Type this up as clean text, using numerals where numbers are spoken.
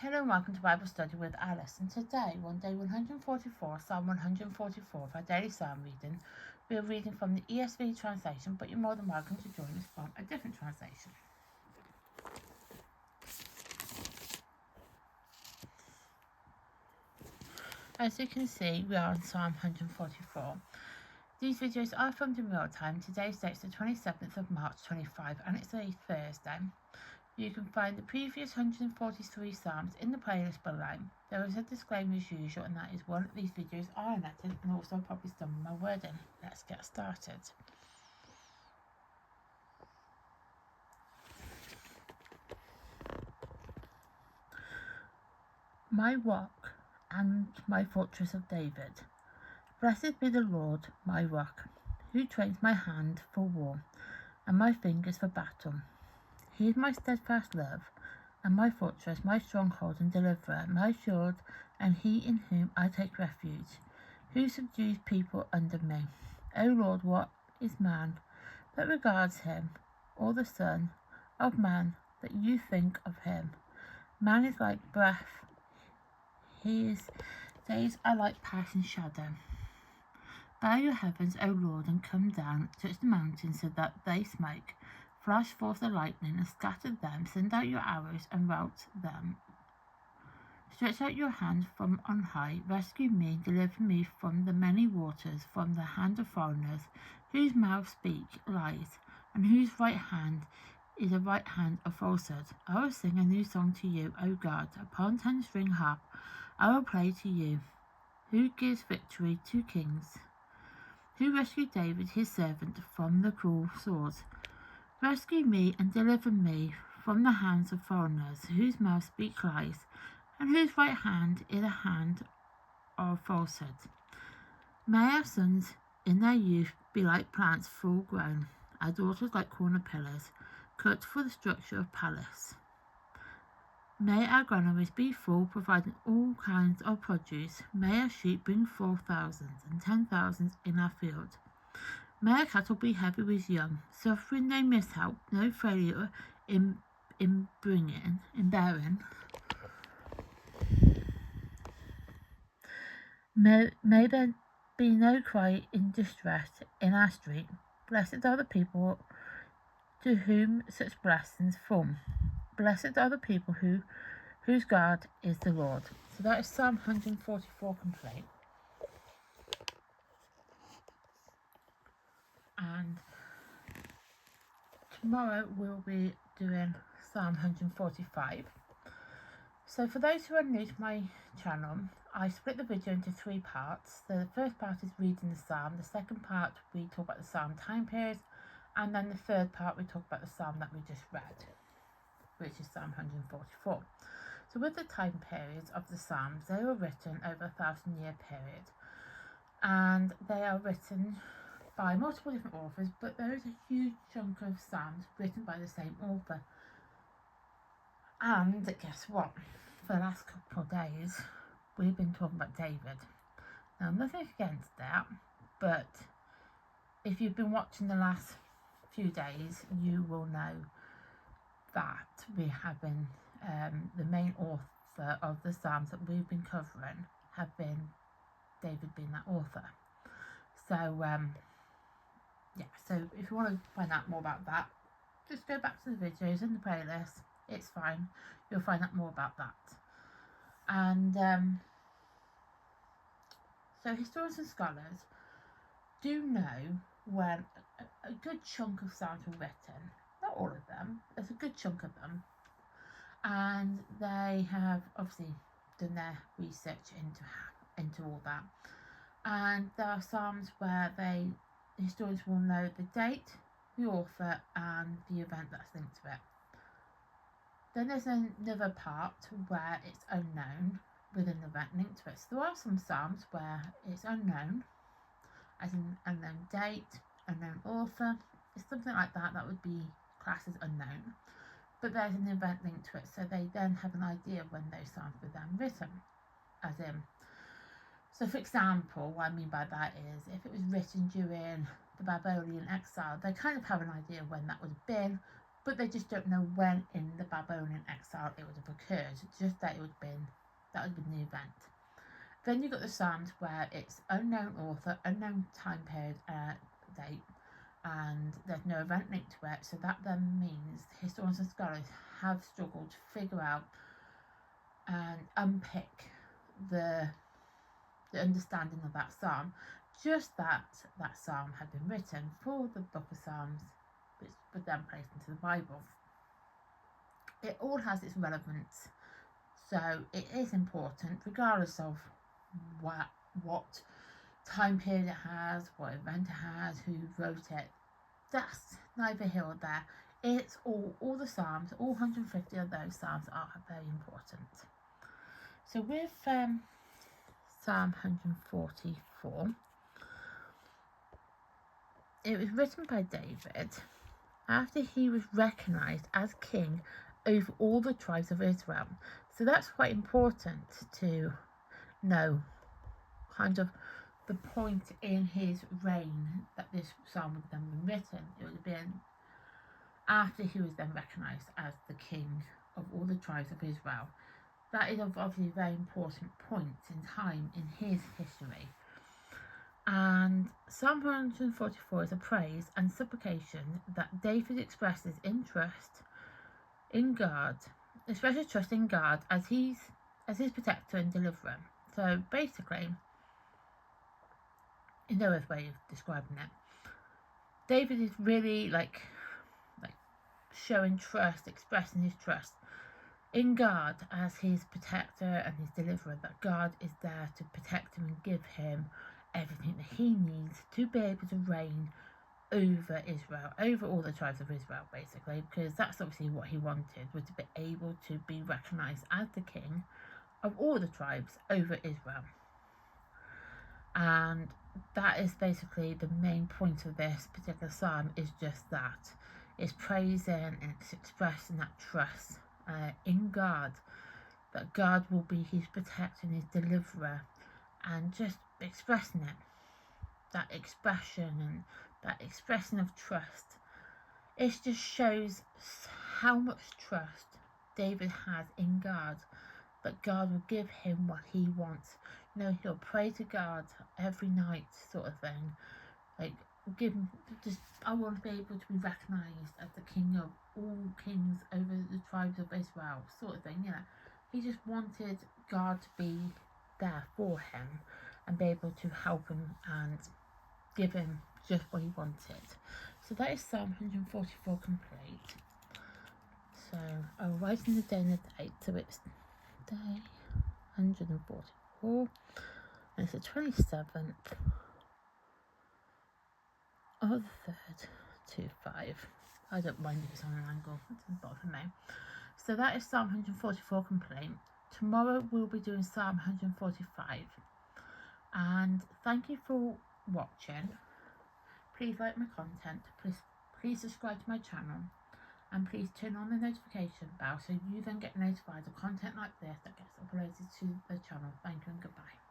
Hello and welcome to Bible Study with Alice, and today, on day 144, Psalm 144 of our daily psalm reading, we are reading from the ESV translation, but you're more than welcome to join us from a different translation. As you can see, we are on Psalm 144. These videos are filmed in real time. Today's date is the 27th of March 25 and it's a Thursday. You can find the previous 143 psalms in the playlist below. There is a disclaimer as usual, and that is one, these videos are enacted and also probably some of my wording. Let's get started. My rock and my fortress of David. Blessed be the Lord, my rock, who trains my hand for war and my fingers for battle. He is my steadfast love, and my fortress, my stronghold and deliverer, my shield, and he in whom I take refuge, who subdues people under me. O Lord, what is man that regards him, or the son of man that you think of him? Man is like breath, his days are like passing shadow. Bow your heavens, O Lord, and come down, touch the mountains so that they smoke. Flash forth the lightning and scatter them, send out your arrows and rout them. Stretch out your hand from on high, rescue me, deliver me from the many waters, from the hand of foreigners, whose mouths speak lies, and whose right hand is a right hand of falsehood. I will sing a new song to you, O God, upon 10-string harp I will play to you, who gives victory to kings, who rescued David his servant from the cruel sword. Rescue me and deliver me from the hands of foreigners, whose mouths speak lies, and whose right hand is a hand of falsehood. May our sons in their youth be like plants full grown, our daughters like corner pillars, cut for the structure of palace. May our granaries be full, providing all kinds of produce. May our sheep bring forth thousands and 10,000s in our field. May our cattle be heavy with young, suffering no mishap, no failure in bearing. May there be no cry in distress in our street. Blessed are the people to whom such blessings fall. Blessed are the people whose God is the Lord. So that is Psalm 144 complete. And tomorrow we'll be doing Psalm 145. So for those who are new to my channel, I split the video into 3 parts. The first part is reading the psalm, the second part we talk about the psalm time periods, and then the third part we talk about the psalm that we just read, which is Psalm 144. So with the time periods of the psalms, they were written over a 1,000-year period, and they are written by multiple different authors, but there is a huge chunk of psalms written by the same author. And guess what? For the last couple of days, we've been talking about David. Now, nothing against that, but if you've been watching the last few days, you will know that we have been, the main author of the Psalms that we've been covering have been David being that author. So, so if you want to find out more about that, just go back to the videos in the playlist. It's fine. You'll find out more about that. And so historians and scholars do know when a good chunk of psalms were written. Not all of them. There's a good chunk of them. And they have obviously done their research into all that. And there are psalms where historians will know the date, the author, and the event that's linked to it. Then there's another part where it's unknown with an event linked to it. So there are some psalms where it's unknown, as in unknown date, unknown author. It's something like that would be classed as unknown. But there's an event linked to it, so they then have an idea when those psalms were then written. As in, so for example, what I mean by that is if it was written during the Babylonian exile, they kind of have an idea when that would have been, but they just don't know when in the Babylonian exile it would have occurred, just that would have been the event. Then you've got the Psalms where it's unknown author, unknown time period, date, and there's no event linked to it, so that then means historians and scholars have struggled to figure out and unpick the understanding of that psalm, just that psalm had been written for the book of Psalms, which was then placed into the Bible. It all has its relevance, so it is important regardless of what time period it has, what event it has, who wrote it. That's neither here or there. It's all the Psalms, all 150 of those Psalms are very important. So with Psalm 144, it was written by David after he was recognised as king over all the tribes of Israel. So that's quite important to know kind of the point in his reign that this psalm would then be written. It would have been after he was then recognised as the king of all the tribes of Israel. That is obviously a very important point in time in his history. And Psalm 144 is a praise and supplication that David expresses interest in God, expresses trust in God as his protector and deliverer. So basically, in no other way of describing it, David is really like showing trust, expressing his trust in God as his protector and his deliverer, that God is there to protect him and give him everything that he needs to be able to reign over Israel, over all the tribes of Israel, basically, because that's obviously what he wanted, was to be able to be recognised as the king of all the tribes over Israel. And that is basically the main point of this particular psalm, is just that. It's praising and it's expressing that trust in God, that God will be his protector and his deliverer, and just expressing it, that expression and that expression of trust. It just shows how much trust David has in God, that God will give him what he wants. You know, he'll pray to God every night, sort of thing, like, give him just, I want to be able to be recognised as the king of all kings over the tribes of Israel, sort of thing. Yeah, he just wanted God to be there for him and be able to help him and give him just what he wanted. So that is Psalm 144 complete. So I'll write in the day and the date, so it's day 144, and it's the 27th of the 3rd to 5. I don't mind if it's on an angle, it doesn't bother me. So that is Psalm 144 complete. Tomorrow we'll be doing Psalm 145. And thank you for watching. Please like my content, please subscribe to my channel, and please turn on the notification bell so you then get notified of content like this that gets uploaded to the channel. Thank you and goodbye.